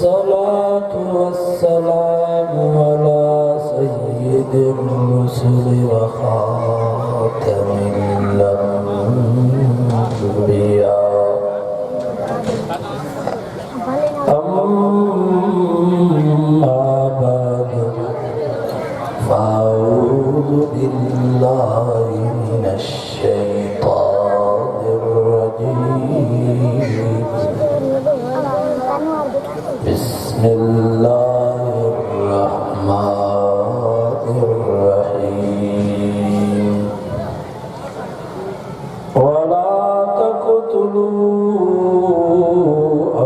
والصلاة والسلام على سيد الرسل وخاتم الأنبياء أما بعد فأعوذ بالله من الشيطان الرجيم بسم الله الرحمن الرحيم ولا تقتلوا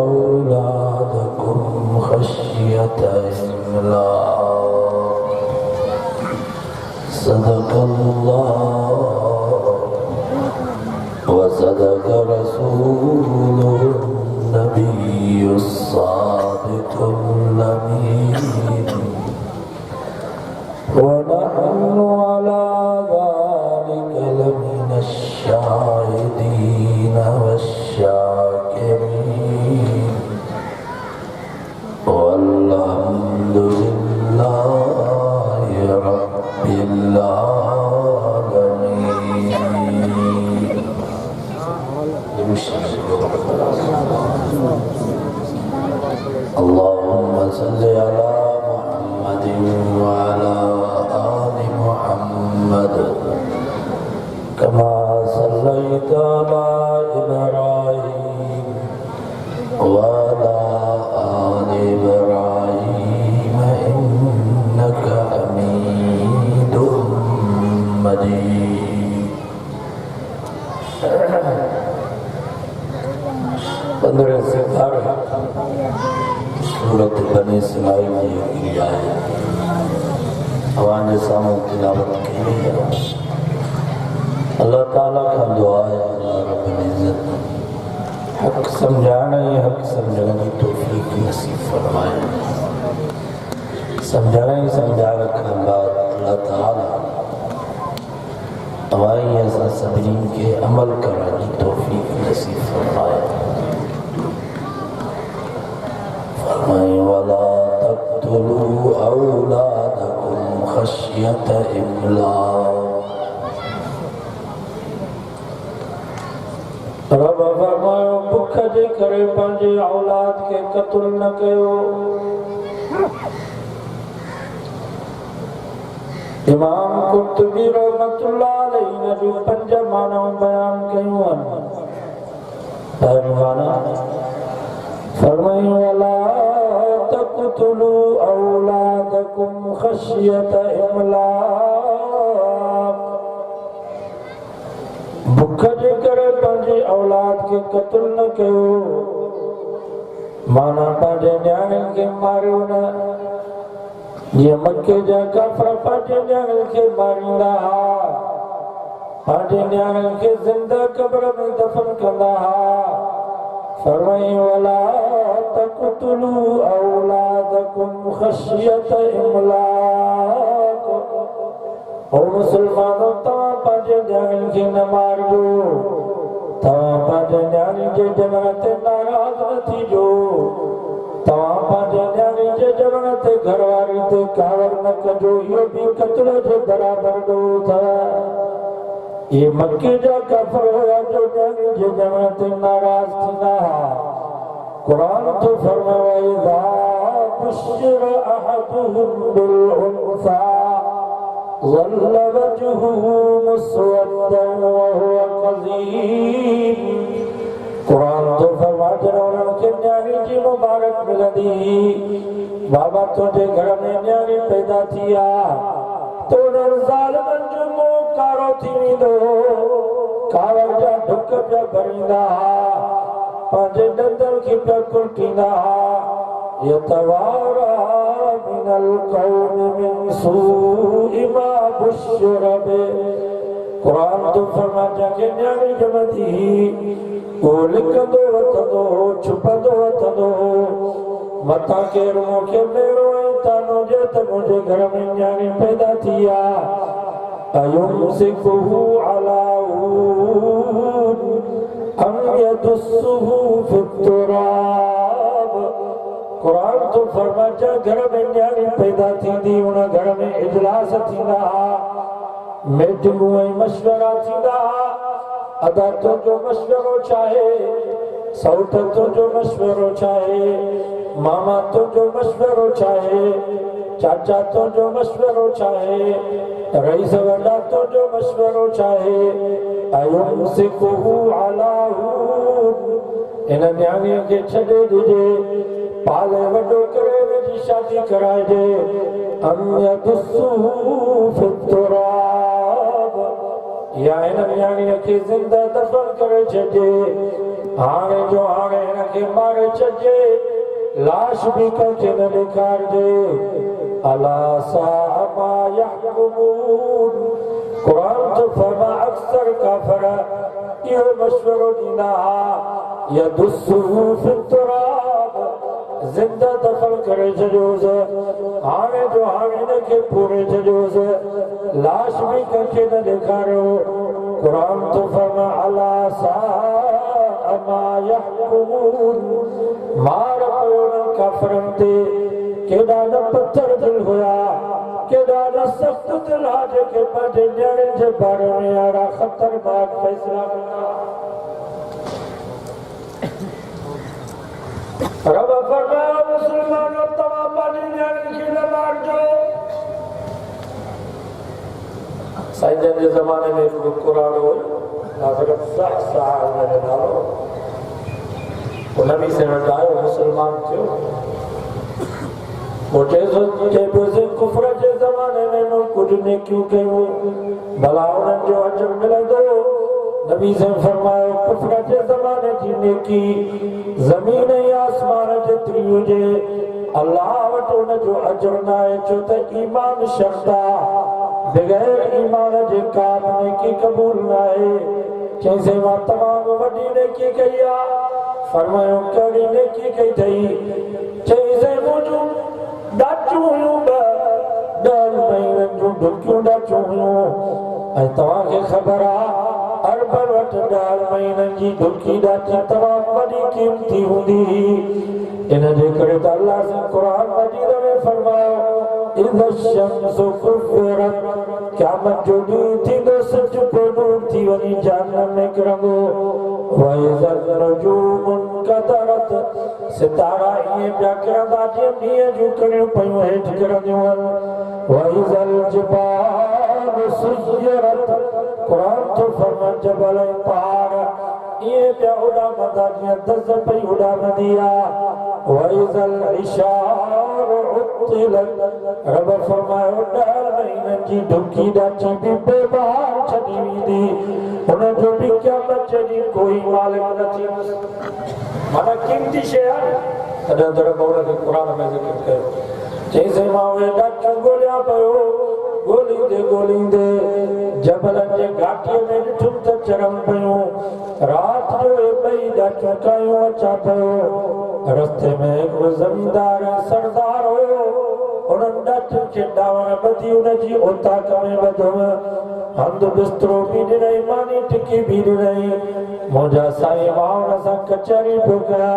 أولادكم خشية إملاق صدق الله وصدق رسوله النبي الصادق الأمين ونحن على ذلك لمن الشاهدين والشاكرين والحمد لله رب العالمين. اللهم صل على محمد وعلى آل محمد كما صليت على إبراهيم وعلى آل إبراهيم إنك حميد مجيد. पंद्रह से 12 सूरत बनी इस्माइल की आयत हमारे सामने तिलावत की है। अल्लाह ताला का दुआ है अल्लाह रब्बुल इज्जत हक समझाने हक समझने की तौफीक नसीब फरमाए। समझाने समझा रखने बाद अल्लाह ताला हमारी ऐसा सभी के अमल करने की तौफीक नसीब फरमाए। वला तक़्तुलू औलादकुम खश्यत इमलाक़। रब फरमायो भुख जे करे पंहिंजे औलाद के क़त्ल न कयो। इमाम कुर्तुबी रहमतुल्लाह अलैहि ने जो 5 माना बयान कयूं आहिनि। पहिरियों माना फरमायो वला तक़्तुलू औलादकुम खश्यत इमलाक़। भुख जे करे पंहिंजे औलाद के क़त्ल न कयो। माना पंहिंजे न्याणियुनि खे मारियो न। जीअं मके जा काफ़िर पंहिंजे न्याणियुनि खे मारींदा हुआ, पंहिंजे न्याणियुनि खे ज़िंदा क़ब्र में दफ़न कंदा हुआ। फरमायो वला तक़्तुलू औलादकुम खश्यत इमलाक़। ओ मुसलमानों तव्हां पंहिंजे न्याणियुनि खे न मारिजो। तव्हां पंहिंजे न्याणी जे ॼमण ते नाराज़ न थीजो। तव्हां पंहिंजे न्याणी जे ॼमण ते घरवारी ते कावर न कजो। इहो बि क़त्ल जे बराबरि ॾोह अथव। ये मक्के जा काफ़िर हुआ जो न्याणी जे ॼमण ते नाराज़ थींदा हुआ। कुरान तो फरमायो इज़ा बुश्शिर अहदुहुम बिल उन्सा ज़ल्ल वजहुहु मुस्वद्दन व हुवा कज़ीम। कुरान तो फरमायो उन्हनि खे न्याणी जी मुबारक मिलंदी। बाबा तुंहिंजे घर में न्याणी पैदा थी आहे तो ज़ालिमनि जो मुंहुं कारो थी वेंदो। कावर जा ढुक पिया भरींदा हुआ, पंहिंजे ॾंदनि खे पिया कुरटींदा हुआ। यतवारा मिनल क़ौमि मिन सूइ मा बुश्शिर बिही। कुरान तो फरमायो जंहिंखे न्याणी ॼमंदी उहो लिकंदो वठंदो छुपंदो वठंदो। मथां केरु मूंखे मेरो ऐं तानो जे त मुंहिंजे घर में न्याणी पैदा थी आहे। अयुमसिकुहु अला हून अम यदुस्सुहु फित्तुराब। कुरान जा घर में न्याणी पैदा थींदी उन घर में इजलास थींदा मीटिंगूं ऐं मशवरा थींदा अदा तुंहिंजो मशवरो चाहे सौट तुंहिंजो मशवरो चाहे मामा तुंहिंजो मशवरो चाहे चाचा तुंहिंजो मशवरो चाहे रईस वॾा तुंहिंजो मशवरो चाहे अयुमसिकुहु अला हून इन न्याणीअ खे छॾे ॾिजे पाले वॾो करे वेझी शादी कराइजे अम यदुस्सुहु फित्तुराब या इन न्याणीअ खे ज़िंदा दफ़न करे छॾे हाणे जो हाणे हिनखे मारे छॾिजे लाश भी कंहिंखे न ॾेखारिजे अला साअ मा यहकुमून क़ुरान तो फरमा अक्सर काफ़िर इहो मशवरो ॾींदा यदुस्सुहु फित्तुराब ज़िंदा दफ़न करे छॾियोसि हाणे जो हाणे हिनखे पूरे छॾियोसि लाश भी कंहिंखे न ॾेखारियो क़ुरान तो फरमा अला साअ मा यहकुमून मार पियो न काफ़िरनि ते केॾा न पत्थर दिल हुआ केॾा न सख़्त दिल हा जेके पंहिंजे न्याणे जे बारे में अहिड़ा ख़तरनाक फ़ैसिला कया रब फरमायो मुस्लमानो तव्हां पंहिंजे न्याणे खे न मारिजो साईं जन जे ज़माने में हिकिड़ो कुराड़ो हज़रत सहसा जो नालो नबी से वटायो मुसलमान थियो वो चए कुफर जे ज़माने में मूं कुछ नेकियूं कयूं भला उन्हनि जो अजर मिलंदो नबी से फरमायो कुफर जे ज़माने जी नेकी ज़मीन ऐं आसमान जेतिरी हुजे अल्लाह वटि उन जो अजर न आहे छो त ईमान शर्त आहे बग़ैर ईमान जे का बि नेकी क़बूल न आहे चईंसि मां तमामु वॾी नेकी कई आहे फरमायो कहिड़ी नेकी कई अथई चईंसि मुंहिंजूं ॾाचियूं हुयूं 10 महीननि जूं ढुकियूं ॾाचियूं हुयूं ऐं तव्हांखे ख़बर आहे अरबनि वटि 10 महीननि जी ढुकी ॾाची तमामु वॾी क़ीमती हूंदी इन जे करे त अल्लाह जे क़ुरान मजीद में फरमायो इज़ शम्सु कुव्विरत क़यामत जो ॾींहुं थींदो सच पुरनूर थी वञी जहन्नम में किरंदो वइज़ल नजूम कदरत सितारा ईअं पिया किरंदा जीअं मींहं जूं कणियूं पयूं हेठि किरंदियूं आहिनि वइज़ल जिबाल सुयरत क़ुरान तो फरमा जबल ऐं पहाड़ ईअं पिया उॾामंदा जीअं दज़ पई उॾामंदी आहे वइज़ल इशार उत्तिलत रब फरमायो 10 महीननि जी ढुकी ॾाची बि बेबहार छॾी वेंदी हुन जो बि क़यामत जे ॾींहुं कोई मालिक न थींदुसि माना क़ीमती शइ आहे तॾहिं त रब हुनखे क़ुरान में ज़िक्र कयो चईंसि मां उहे ॾाचियूं ॻोल्हियां पियो ॻोल्हींदे जबलनि जे घाटीअ में ॾिठुमि त चरनि पियूं राति जो ॿई ॾाचियूं कयूं अचां पियो रस्ते में हिकिड़ो ज़मींदार सरदार हुयो उन्हनि ॾाचियुनि खे ॾावण ॿधी उनजी ओताक में वधुमि हंधु बिस्तरो बि ॾिनई मानी टिकी बि ॾिनई मुंहिंजा साईं मां हुन सां कचहरी पियो कयां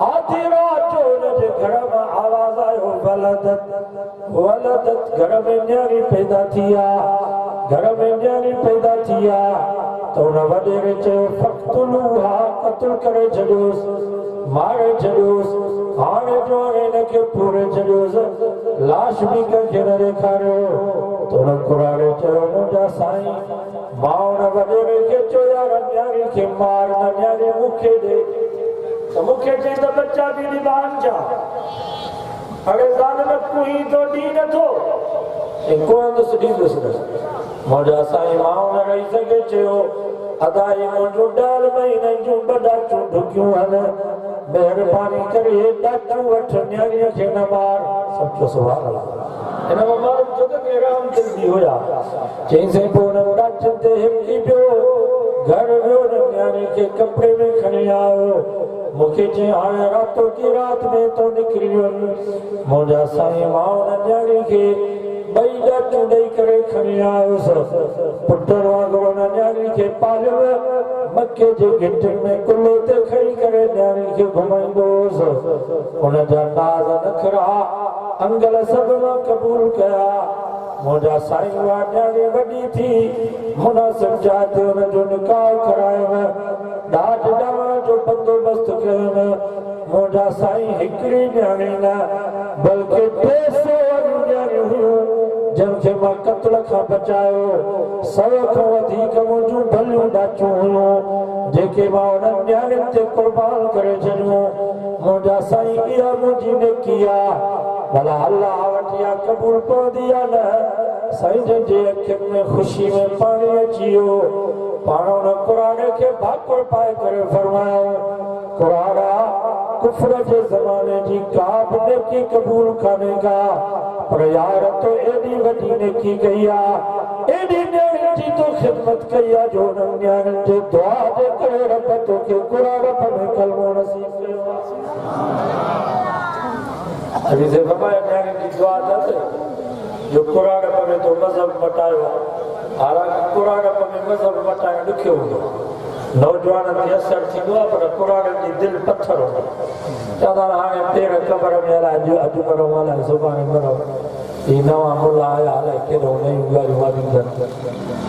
आधी राति जो हुनजे घर मां आवाज़ आयो वलदत घर में न्याणी पैदा थी आहे घर में न्याणी पैदा थी आहे त हुन वॾेरे चयो फ़क़्तुलूहा क़त्ल करे छॾियोसि मारे छॾियोसि हाणे जो हिनखे पूरे छॾियोसि लाश बि कंहिंखे न ॾेखारियो त हुन कुराड़े चयो मुंहिंजा साईं मां हुन वॾेरे खे चयो यार न्याणी खे मार न न्याणी मूंखे ॾे त मूंखे चई त बच्चा बि ॾिबान छा हाणे ज़ालिम कुही तो ॾी नथो को हंधि ॾींदुसि न मुंहिंजा साईं मां हुन रही सघे चयो अदाई मुंहिंजूं 10 महीननि जूं ॾाचियूं ढुकियूं आहिनि महिरबानी करे ॾाचियूं वठ न्याणीअ खे न मार सचो सुभाणे हिन माण्हू जो त राम दिल बि हुया चईंसि पोइ हुन ॾाचियुनि ते हिमकी पियो घर वियो न न्याणी खे कपिड़े में खणी आयो मूंखे चई हाणे रातो की राति में तो निकिरी वञ मुंहिंजा साईं मां हुन न्याणी खे बई ॾाचूं ॾेई करे खणी आयुसि पुटनि वांगुरु हुन न्याणी खे पालियो मके जे गिटनि में कुल्हे ते खणी करे न्याणी खे घुमाईंदो हुअसि हुनजा नाज़ नखरा अंगल सभु मां क़बूल कया मुंहिंजा साईं उहा न्याणी वॾी थी मुनासिब जाइ ते हुनजो निकाह करायुमि ॾाढ ॼाण जो बंदोबस्तु कयुमि मुंहिंजा साईं हिकिड़ी न्याणी न बल्कि 200 न्याणियूं हुयूं जंहिंखे मां क़त्ल खां बचायो 100 खां वधीक मुंहिंजूं भलियूं ॾाचूं हुयूं जेके मां हुननि न्याणियुनि ते क़ुर्बान करे छॾियूं मुंहिंजा साईं इहा मुंहिंजी नेकी आहे भला अल्लाह वटि इहा क़बूल पवंदी आहे न साईं जंहिंजे अखियुनि में ख़ुशी में पाणी अची वियो पाण हुन क़ुर खे भाकुर पाए करे फरमायो क़ुर कुफ्र जे ज़माने जी का बि नेकी क़बूल कान्हे का पर यार तो एॾी वॾी नेकी कई आहे एॾी न्याणियुनि जी तो ख़िदमत कई आहे जो हुननि न्याणियुनि जे दुआ जे करे रब तोखे क़ुर में कलमो नसीब कयो अभी से फरमाया न्याणियुनि जी दुआ अथसि जो क़ुर में तो मज़हब मटायो हालांकि क़ुर में मज़हब मटाइणु ॾुखियो हूंदो नौजवाननि खे असरु थींदो आहे पर क़ुर जी दिलि पथर हूंदो चवंदा हाणे पेर क़बर में अलाए अॼु मरो अलाए सुभाणे मरो ही नवां मुला आया अलाए केॾो नयूं ॻाल्हियूं वारियूं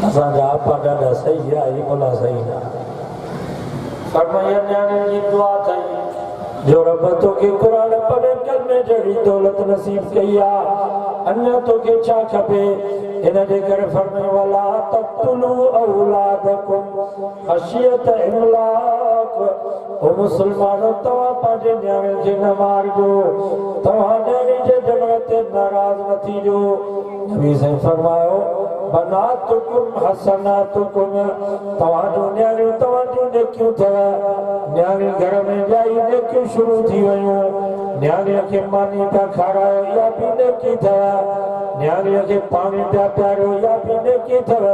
असांजा आपा ॾाढा सही आहे ही मुला सही न फरमाया न्याणियुनि जी दुआ अथई जो रब तोखे क़ुर पढ़े कलमे जहिड़ी दौलत नसीब कई आहे अञा तोखे छा खपे इन जे करे फरमायो वला तक़्तुलू औलादकुम ख़शियत इमलाक ओ मुस्लमानो तव्हां पंहिंजे न्याणियुनि खे न मारिजो तव्हां न्याणी जे जमण ते नाराज़ न थीजो नबी साईं फरमायो बनातुकुम हसनातुकुम तव्हांजो न्याणियूं तव्हांजूं नेकियूं अथव न्याणी घर में जाई नेकियूं शुरू थी वियूं न्याणीअ खे मानी पिया खारायो इहा बि नेकी अथव न्याणीअ खे पाणी पिया पियारियो इहा बि नेकी अथव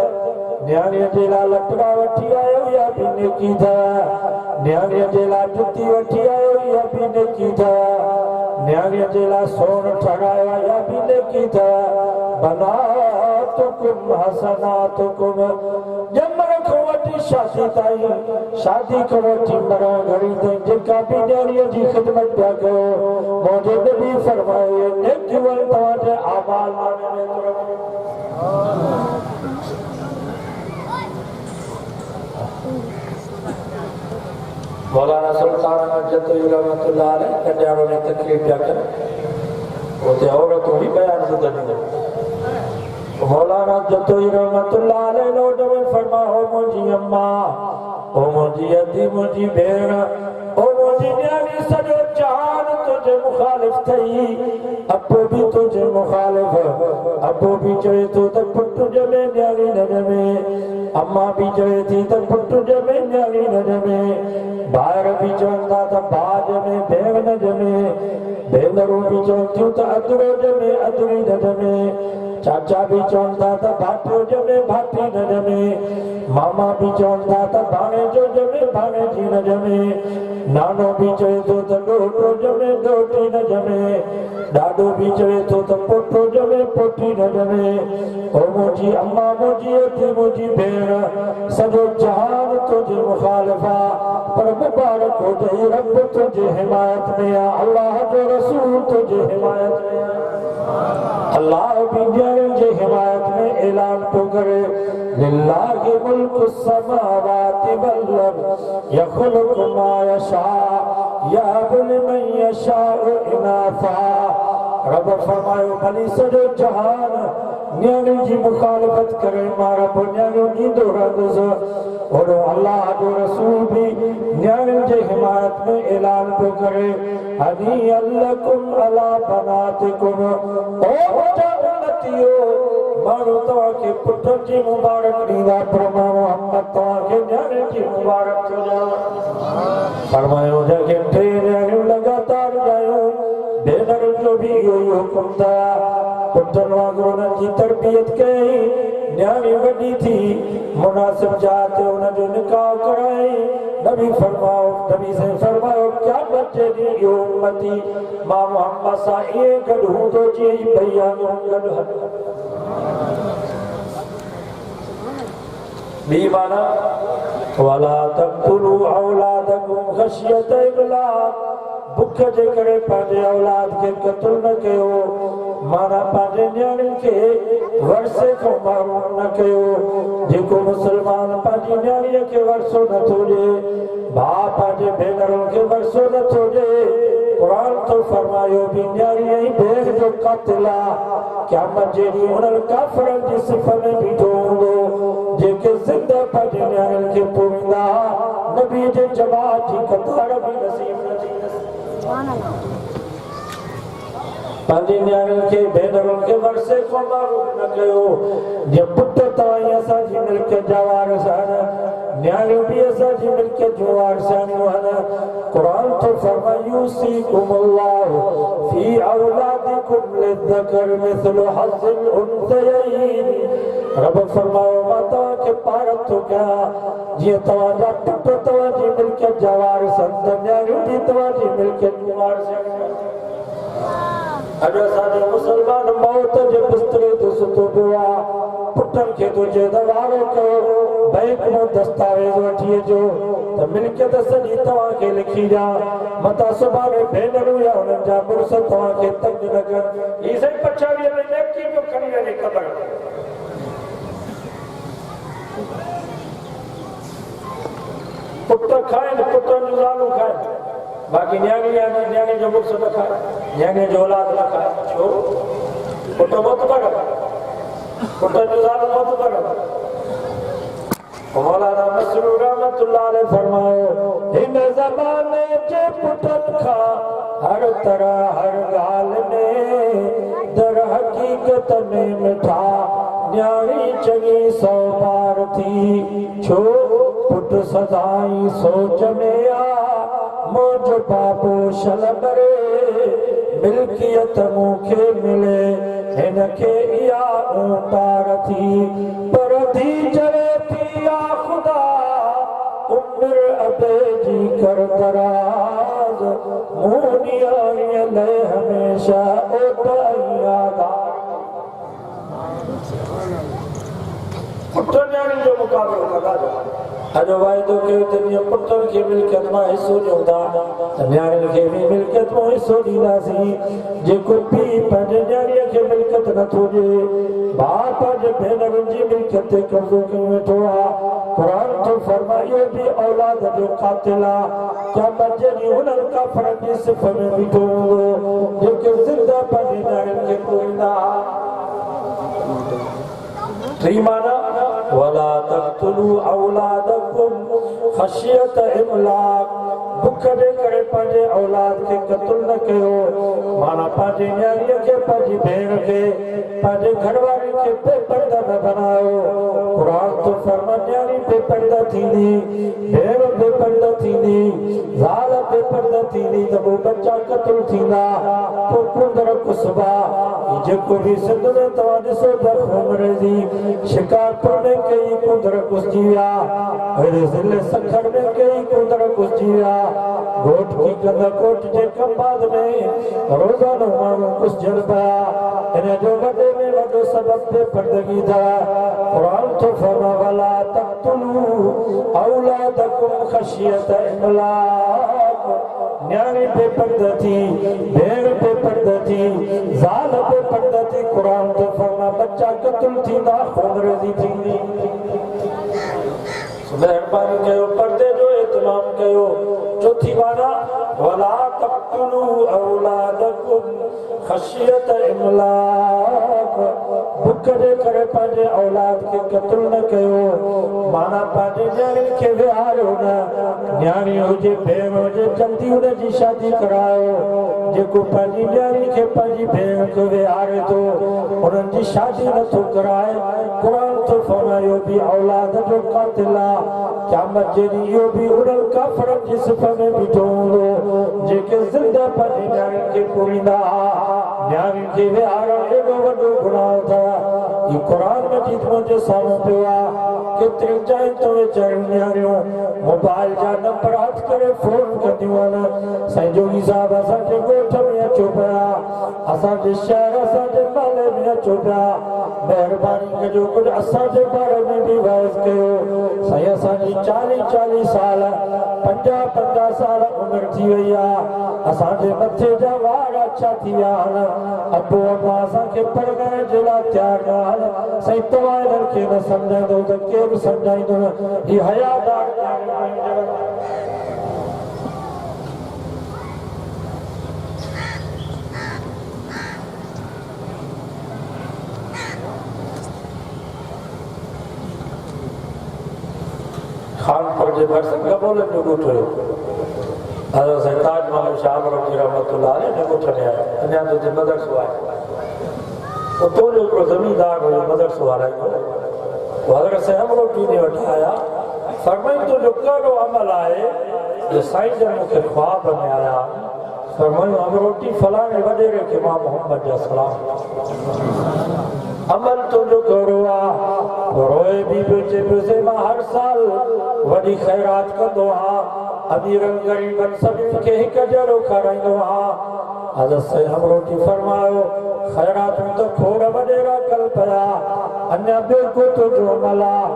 न्याणीअ जे लाइ लकड़ा वठी आयो इहा बि नेकी अथव न्याणीअ जे लाइ जुती वठी आयो इहा बि नेकी अथव न्याणीअ जे लाइ सोन ठहारायो इहा बि नेकी अथव बनातुकुम हसनातुकुम जमण खां वठी शादी ताईं शादी खां वठी मरण घड़ी ताईं जेका बि न्याणीअ जी ख़िदमत पिया कयो मुंहिंजे नबी फरमायो नेकियूं तव्हांजे आमाल मौलाना सुल्तान जतोई रहमतुल्लाह अलैह कल्याण में तकलीफ़ पिया कनि उते औरतूं बि बयान ॿुधंदियूं मौलाना जतोई रहमतुल्लाह अलैह लोड में फरमायो मुंहिंजी अम्मा ओ मुंहिंजी अदी मुंहिंजी भेण ओ मुंहिंजी न्याणी सॼो जहान तुंहिंजे मुखालिफ़ थई अबो बि तुंहिंजे मुखालिफ़ अबो बि चवे थो त पुट ॼमे न्याणी न ॼमे अम्मा बि चवे थी त पुट ॼमे न्याणी न ॼमे भाइर बि चवनि था त भाउ ॼमे भेण न ॼमे भेनरूं बि चवनि थियूं त अदरो ॼमे अदरी न ॼमे चाचा भी चवंदा त भाटियो ॼमे भाटी न ॼमे मामा भी चवंदा त भाणेजो ॼमे भाणेजी न ॼमे नानो भी चवे थो त ॾोहिटो ॼमे ॾोहिटी न ॼमे ॾाॾो भी चवे थो त पोटो ॼमे पोटी न ॼमे ओ मुंहिंजी अम्मा मुंहिंजी अधी मुंहिंजी भेण सॼो जहान तुंहिंजे मुखालिफ़ आहे पर मुबारक हुजे रब तुंहिंजे हिमायत में आहे अल्लाह जो रसूल तुंहिंजे हिमायत में आहे अल्लाह भी न्याणियुनि जे हिमायत में ऐलान थो करे लिल्लाहि मुल्कु समावाति वल अर्द यख़्लुक़ु मा यशा यहबु लिमन यशाउ इनासा रब फरमायो भली सॼो जहान न्याणियुनि जी मुखालिफ़त करे मां रब न्याणियूं ॾींदो रहंदुसि ओड़ो अल्लाह जो रसूल भी न्याणियुनि जे हिमायत में ऐलान थो करे हनी अल्लकुम अला बनातिकुम ओ मुंहिंजा उम्मतियो माण्हू तव्हांखे पुटनि जी मुबारक ॾींदा पर मां मोहम्मद तव्हांखे न्याणियुनि जी मुबारक थो ॾियां फरमायो जंहिंखे 3 न्याणियूं लगातार ॼायूं भेनरुनि जो भी इहो ई हुकुम था पुटनि वांगुरु हुननि जी तरबियत कई न्याणी वॾी थी मुनासिब जाइ ते हुनजो निकाह कराई नबी से फरमायो क्या बच्चे दी यो उम्मती मां मोहम्मद सां ईअं गॾु हूंदो जीअं भैया गॾु बी माना वला तक़्तुलू औलादकुम ख़शियत इमलाक़ बुख जे करे पंहिंजे औलाद खे क़त्ल न कयो माना पंहिंजे न्याणियुनि खे वरसे खां महरूम न कयो जेको मुस्लमान पंहिंजी न्याणीअ खे वरसो नथो ॾिए भाउ पंहिंजे भेनरुनि खे वरसो नथो ॾिए क़ुरान तो फरमायो बि न्याणी ऐं भेण जो क़ातिल आहे क़यामत जे ॾींहुं उन्हनि काफ़िरनि जी सिफ़त में बीठो हूंदो जेके ज़िंदा पंहिंजे न्याणियुनि खे पोरींदा नबी जे जमात जी कतार बि नसीब न थींदसि पंहिंजी न्याणियुनि खे भेनरुनि खे वरसे खां महरूम न कयो जीअं पुट तव्हां असांजी मिल्कियत जा वारिस आहिनि न्याणियूं बि असांजी मिल्कियत जूं वारिसाणियूं आहिनि क़ुरान तो फरमाए यूसीकुमुल्लाहु फी औलादिकुम लिज़्ज़कर मिस्लु हज़्ज़िल उन्सयैन रब फरमायो मां तव्हांखे पारत थो कयां जीअं तव्हांजा पुट तव्हांजी मिल्कियत जा वारिस आहिनि त न्याणियूं बि तव्हांजी मिल्कियत जूं वारिसाणियूं अॼु असांजो मुस्लमान मौत जे बिस्तरे ते सुतो पियो आहे पुटनि खे थो चए त वारो कयो बैंक मां दस्तावेज़ वठी अचो त मिल्कियत सॼी तव्हांखे लिखी ॾियां मथां सुभाणे भेनरूं या हुननि जा मुड़ुस तव्हांखे तंग न कनि हीअ साईं पछाड़ीअ में नेकी पियो खणी वञे ख़बर पुट खाइनि पुटनि जूं ज़ालूं खाइनि बाक़ी न्याणी जो मुड़ुस न खाए न्याणी जो औलाद न खाए छो पुट मत कर पुट जो ज़ाल मत कर मौलाना मसरूर रहमतुल्लाह अलैह फरमायो हिन ज़माने जे पुटनि खां हर तरह हर ॻाल्हि में दर हक़ीक़त में मिठा न्याणी चङी सौ बार थी छो पुट सदाई सोच में आ मुझ बाबो शल मरे मिल्कियत मूंखे मिले हिनखे इहा ऊंटार थी पर थी चढ़े थी आ ख़ुदा उम्र अबे जी कर दराज मूं न्याणीअ लाइ हमेशा ओट यादार पुट न्याणी जो मुक़ाबिलो लॻायो अॼु वाइदो कयो त जीअं पुटनि खे मिल्कियत मां हिसो ॾियूं था त न्याणियुनि खे बि मिल्कियत मां हिसो ॾींदासीं जेको पीउ पंहिंजे न्याणीअ खे मिल्कियत नथो ॾिए भाउ पंहिंजे भेनरुनि जी मिल्कियत ते कब्ज़ो कयो वेठो आहे क़ुरान तो फरमायो बि औलाद जो क़ातिल आहे क़यामत जे ॾींहुं हुननि काफ़िरनि जी सिफ़ में बीठो हूंदो जेके ज़िंदा पंहिंजी न्याणियुनि खे पोरींदा टी माना वला तक़्तुलू औलादकुम ख़शियत इमलाक़ बुख जे करे पंहिंजे औलाद खे क़त्ल न कयो माना पंहिंजी न्याणीअ खे पंहिंजी भेण खे पंहिंजे घरवारी खे बेपर्दा न बनायो क़ुरान तो फरमाए न्याणी बेपर्दा थींदी भेण बेपर्दा थींदी ज़ाल बेपर्दा थींदी त पोइ बच्चा क़त्ल थींदा पोइ कुंदर कुसबा जेको बि सिंध में तव्हां ॾिसो त खून जी शिकारपुर में कई कुंदर कुसजी विया अहिड़े ज़िले सखर में कई कुंदर कुसजी विया घोट की कंदा कोट जे कम्बाद में रोज़ानो माण्हू कुसजल पिया इन जो वॾे में वॾो सबब बेपर्दगी था क़ुरान तो फरमाए वला तक़्तुलू औलादकुम ख़शियत इमलाक़ न्याणी बेपर्दा थी भेण बेपर्दा थी ज़ाल बेपर्दा थी क़ुरान तो फरमाए बच्चा क़त्ल थींदा खूनरेज़ी थींदी मेहरबानी कयो पर्दे जो एहतमाम कयो चौथी माना वला तक़्तुलू औलादकुम ख़शियत इमलाक़ बुख जे करे पंहिंजे औलाद खे क़त्ल न कयो माना पंहिंजे न्याणियुनि खे विहारियो न न्याणी हुजे भेण हुजे जल्दी हुनजी शादी करायो जेको पंहिंजी न्याणी खे पंहिंजी भेण खे विहारे थो उन्हनि जी शादी नथो कराए क़ुरान तो फरमायो बि औलाद जो क़ातिल आहे क़यामत जे ॾींहुं इहो बि उन्हनि काफ़िरनि जी सिफ़ में बीठो हूंदो जेके ज़िंदा पंहिंजी न्याणियुनि खे पोरींदा न्याणियुनि खे विहारण एॾो वॾो गुनाह अथव इहो क़ुरान मजीद मुंहिंजे साम्हूं पियो आहे केतिरियूं जायूं तो वीचारियूं न्याणियूं मोबाइल जा नंबर हथ करे फोन कंदियूं आहिनि साईं जोगी साहब असांजे ॻोठ में अचो पिया असांजे शहर असांजे महले में अचो पिया मेहरबानी कजो कुछ असांजे बारे में भी वाइज कयो सही असांजी 40 साल 50 साल उम्र थी वई आहे असांजे मथे जा वार अच्छा थी विया आहिनि अबो अम्मा असांखे परॻण जे लाइ तयारु न आहिनि सही तव्हां इन्हनि खे न सम्झंदो त केर बि सम्झाईंदो न ही हयादार खानपुर जे भरसक कबूल जो ॻोठ हुयो हज़रत साईं ताज महल शाह रफ़ी रहमतुल्लाह अलैह ने ॻोठ में आया अञा तो मदरसो आहे उतो जो हिकिड़ो ज़मींदार हुयो मदरसो हलाईंदो हज़रत साईं अमरोटी ने वठी आया फरमाईं तुंहिंजो कहिड़ो अमल आहे जो साईं जन मूंखे ख्वाब में आया फरमायूं अमरोटी फलाणे वॾेरे खे मां मोहम्मद जा सलाम अमल तुंहिंजो कहिड़ो आहे रोए बि चए पियो मां हर साल वॾी ख़ैरात कंदो आहियां अमीरनि ग़रीबनि सभिनी खे हिकु जहिड़ो खाराईंदो आहियां हज़रत साईं अमरोटी फरमायो ख़ैरातूं त खोड़ वॾेरा कल पिया अञा ॿियो को तुंहिंजो अमल आहे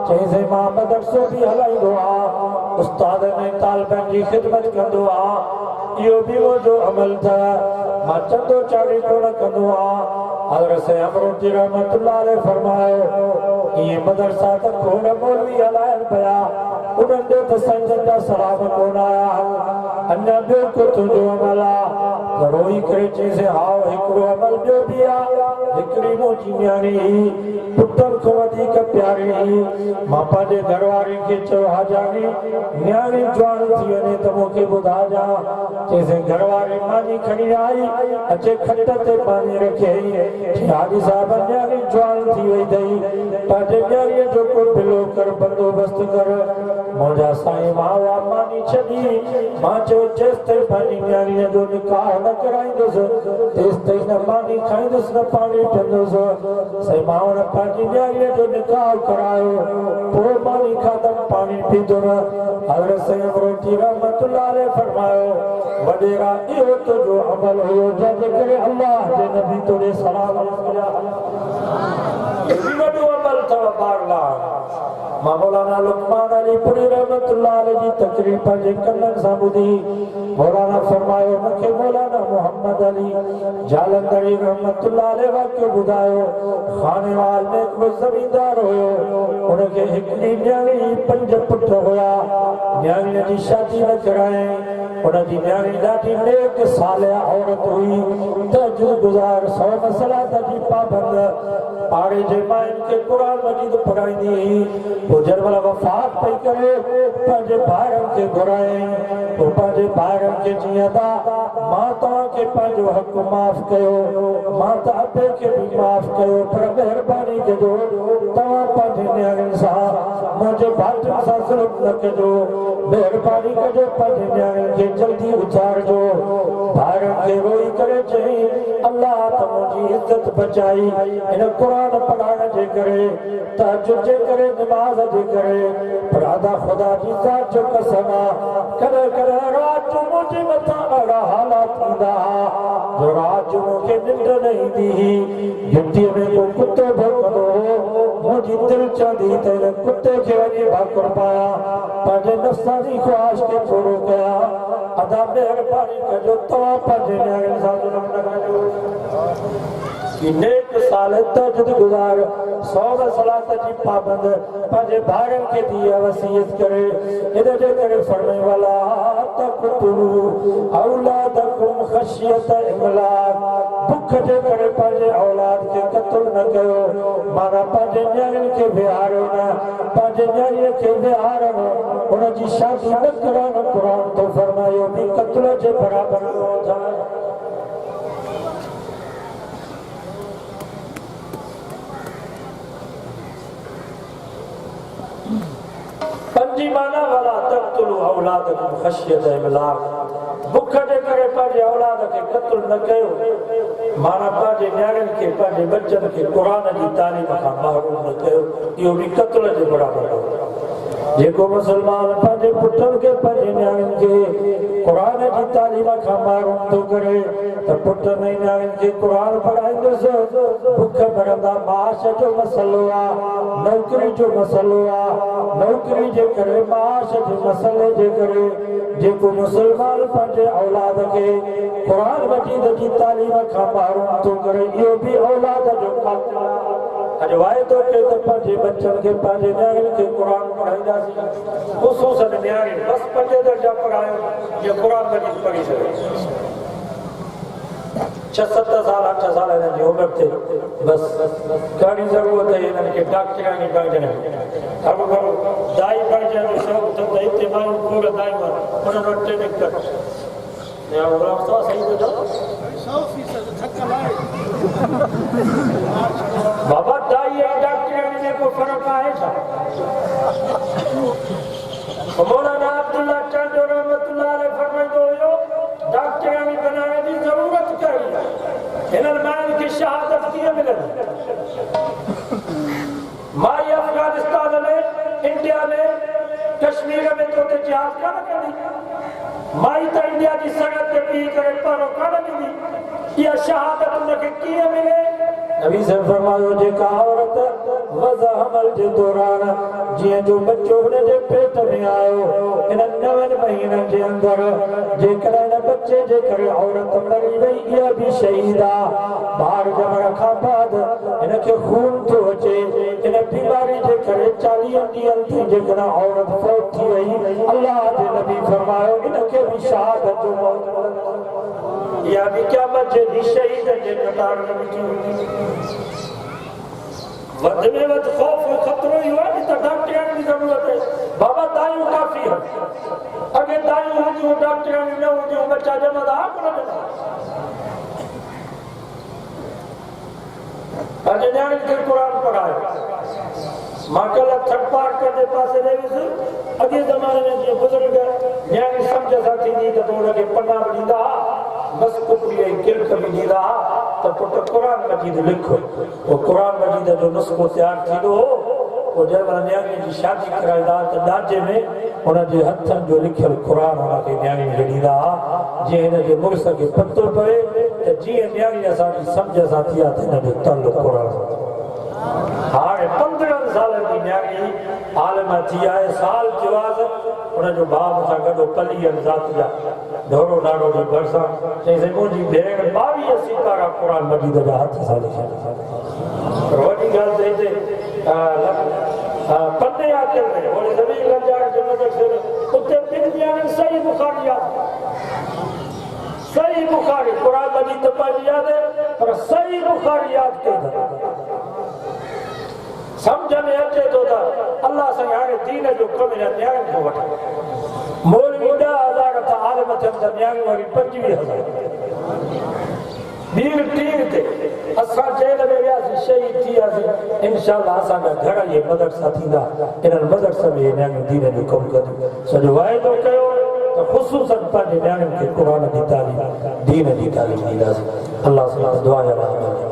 चईं मां मदरसो बि हलाईंदो आहियां उस्ताद में तालिबनि जी ख़िदमत कंदो आहियां इहो बि मुंहिंजो अमल अथव मां चंदो चाढ़ी कोन कंदो आहियां हज़रत साईं अमरोटी रहमतुल्लाह अलैह फरमायो ये मदरसा त खोड़ मौलवी हलाइनि पिया उन्हनि ॾे त संजन जा सलाम कोन आया अञा ॿियो को तुंहिंजो अमल आहे त रोई करे चईंसि हाओ हिकिड़ो अमल ॿियो बि आहे हिकिड़ी मुंहिंजी न्याणी पुटनि खां वधीक प्यारी मां पंहिंजे घरवारी खे चयो हाजानी न्याणी जवान थी वञे त मूंखे ॿुधाइजां चईंसि घरवारी मानी खणी आई अचे खट ते पाणी रखे हाजी साहब न्याणी जवान थी वई अथई पंहिंजे न्याणीअ जो को बिलो कर बंदोबस्त कर मुंहिंजा साईं मां उहा मानी छॾी मां चयो जेसि ताईं पंहिंजी न्याणीअ जो निकाह न कराईंदुसि तेसि ताईं न मानी खाईंदुसि न पाणी पीअंदुसि साईं मां हुन पंहिंजी न्याणीअ जो निकाह करायो पोइ मानी खाधमि पाणी पीतो न हज़रत साईं अमरोटी रहमतुल्लाह अलैह फरमायो वॾेरा इहो तुंहिंजो अमल हुयो जंहिंजे करे अल्लाह जे नबी तोड़े सलाम वॾो अमल अथव बारला मां मौलाना लुकमान अली पुरी रहमतुल्लाह अलैह जी तकरीर पंहिंजे कननि सां ॿुधी मौलाना फरमायो मूंखे मौलाना मोहम्मद अली जालंधरी रहमतुल्लाह अलैह वाक़ियो ॿुधायो खानेवाल में हिकिड़ो ज़मींदार हुयो उनखे हिकिड़ी न्याणी 5 पुट हुया न्याणीअ जी शादी न करायईं उनजी न्याणी ॾाढी नेक सालिया औरत हुई तहज्जुद गुज़ार 100 मसलात जी पाबंद पाड़े जे माइनि खे क़ुर मजीद पढ़ाईंदी हुई पोइ जंहिं वफ़ात पई करे पंहिंजे भाइरनि खे घुरायईं पोइ पंहिंजे भाइरनि खे जीअं त मां तव्हांखे पंहिंजो हक़ माफ़ कयो मां त अबे खे बि माफ़ कयो पर महिरबानी कजो तव्हां पंहिंजे न्याणियुनि सां मुंहिंजे भाइटियुनि सां ज़ुल्म न कजो महिरबानी कजो पंहिंजे न्याणियुनि खे जल्दी उथारिजो भाइरनि खे रोई करे चई अल्लाह त मुंहिंजी इज़त बचाई इन क़ुर पढ़ाइण जे करे तहज्जुद जे करे नमाज़ जे करे पर अदा खुदा जी ज़ात जो कसम कॾहिं कॾहिं राति जो मुंहिंजे मथां अहिड़ा हालात थींदा जो राति जो मूंखे निंड न ईंदी हुई घिटीअ में को कुतो भौंकंदो हो मुंहिंजी दिलि चवंदी त हिन कुते खे वञी भाकुर पायां पंहिंजे नफ़्स जी ख़्वाहिश खे पूरो कयां अदा महिरबानी कजो तव्हां पंहिंजे न्याणियुनि सां ज़ुल्म न कजो नेक साल तहज्जुद गुज़ार 100 मसलात जी पाबंद पंहिंजे भाइरनि खे दिया वसीयत करे इन जे करे फरमाए वाला तक़तुलू औलादकुम ख़शियत इमलाक बुख जे करे पंहिंजे औलाद खे क़त्ल न कयो माना पंहिंजे न्याणियुनि खे विहारो न पंहिंजे न्याणीअ खे विहारो न उनजी शादी न कराइण क़ुर तो फरमायो बि क़त्ल जे बराबरि न पंजी माना वाला तक़तुलू औलादकुम ख़शियत इमलाक बुख जे करे पंहिंजे औलाद खे क़त्ल न कयो माना पंहिंजे न्याणियुनि खे पंहिंजे बच्चनि खे क़ुर जी तालीम खां महरूम न कयो इहो बि क़त्ल जे बराबरि जेको मुसलमान पंहिंजे पुटनि खे पंहिंजे न्याणियुनि खे क़ुरान जी तालीम खां मारूं थो करे त पुट ऐं न्याणियुनि खे क़ुरान पढ़ाईंदुसि बुख मरंदा माश जो मसइलो आहे नौकरी जो मसइलो आहे नौकरी जे करे माश जे मसइले जे करे जेको मुसलमान पंहिंजे औलाद खे क़ुरान मजीद जी तालीम खां मारूं थो करे इहो बि औलाद जो क़ातिल आहे। अॼु वाइदो कयो त पंहिंजे बच्चनि खे पंहिंजे न्याणियुनि खे क़ुरान पढ़ाईंदासीं ख़ुसूसन न्याणी बसि 5 दर्जा पढ़ायो जीअं क़ुरान मजीद पढ़ी सघे 6-7 साल 8 साल हिननि जी उमिरि थिए बसि घणी ज़रूरत आहे हिननि खे डॉक्टरानी बणजण हर घरो दाई बणजण जो शौक़ु अथनि त हिते माण्हू खोड़ दायूं आहिनि उन्हनि वटि ट्रेनिंग कर बाबा दाई ऐं डॉक्टरानी में को फ़र्क़ु आहे छा? मौलाना अब्दुल्ला टांडो रहमतुल्लाह अलैह फरमाईंदो हुयो डॉक्टरानी बनाइण जी ज़रूरत कहिड़ी आहे हिननि माण्हुनि खे शहादत कीअं मिलंदी? माई अफगानिस्तान में इंडिया में कश्मीर में तो जिहाद कान कंदी माई त इंडिया जी सरहद ते बीह करे पहिरो कान ॾींदी इहा शहादत उनखे कीअं मिले? नबी साहब फरमायो जेका औरत वज़ा हमल जे दौरान जीअं जो बच्चो हुनजे पेट में आयो इन 9 महीननि जे अंदरि जेकॾहिं हिन बच्चे जे करे औरत मरी वई इहा बि शहीद आहे। ॿार ॼमण खां बाद हिनखे खून थो अचे इन बीमारी जे करे 40 ॾींहंनि ताईं जेकॾहिं औरत फौत थी वई अल्लाह जे नबी फरमायो इनखे बि शहादत जो मौत मिलंदो इहा बि क़यामत जे ॾींहुं शहीद जे कतार में विझी वध में वध खौफ खतरो इहो आहे त डॉक्टरानी जी ज़रूरत आहे। बाबा दायूं काफ़ी आहिनि अॻे दायूं हूंदियूं डॉक्टरानी न हूंदियूं बच्चा ॼमंदा कोन ॼमंदा पंहिंजे न्याणियुनि खे क़ुरान पढ़ायो। मां कल्ह थरपार कंदे पासे ॾे वियुसि अॻे ज़माने में जीअं बुज़ुर्ग न्याणी सम्झ सां थींदी त हुनखे पना बि ॾींदा बस कुकड़ी ऐं किल्क बि ॾींदा त पुट क़ुरान मजीद लिखो वो क़ुरान मजीद जो नुस्ख़ो तयारु थींदो हो वो जंहिं महिल न्याणीअ जी शादी कराईंदा त ॾाजे में हुनजे हथनि जो लिखियलु क़ुरान हुनखे न्याणीअ खे ॾींदा जीअं हिनजे मुड़ुस खे पतो पए त जीअं न्याणी असांजी सम्झ सां थी आहे त हिनजो तल क़ुरान हाणे 15 सालनि जी न्याणी आलिम थी आहे साल थियो आहे हुनजो भाउ सां गॾु पली ज़ात जा ढोरो नाड़ो जे भरिसां चई मुंहिंजी भेण 22 सितारा क़ुरान मजीद जा हथ सां लिखिया वॾी ॻाल्हि त हिते पन्ने आकिल में होॾे ज़मीन लंजाण जे मदरसे में उते ॿिनि ॼणनि सही बुखारी सही बुखारी क़ुरान मजीद त पंहिंजी यादि पर सही बुखारी यादि कई समझ में अचे तो अल्लाह से हाणे दीन जो कम हिन न्याणियुनि खे वठो मौलवी 10,000 त आलिम थियनि त न्याणियूं वरी 25,000 ॿीं टीं ते असां जेल में वियासीं शहीद थी वियासीं इंशाअल्लाह असांजा घर इहे मदरसा थींदा इन्हनि मदरसे में इहे न्याणियूं दीन जो कमु कंदियूं सॼो वाइदो कयो त ख़ुसूसन पंहिंजे न्याणियुनि खे क़ुरान जी तालीम दीन जी तालीम ॾींदासीं। अल्लाह सां दुआ या रहमत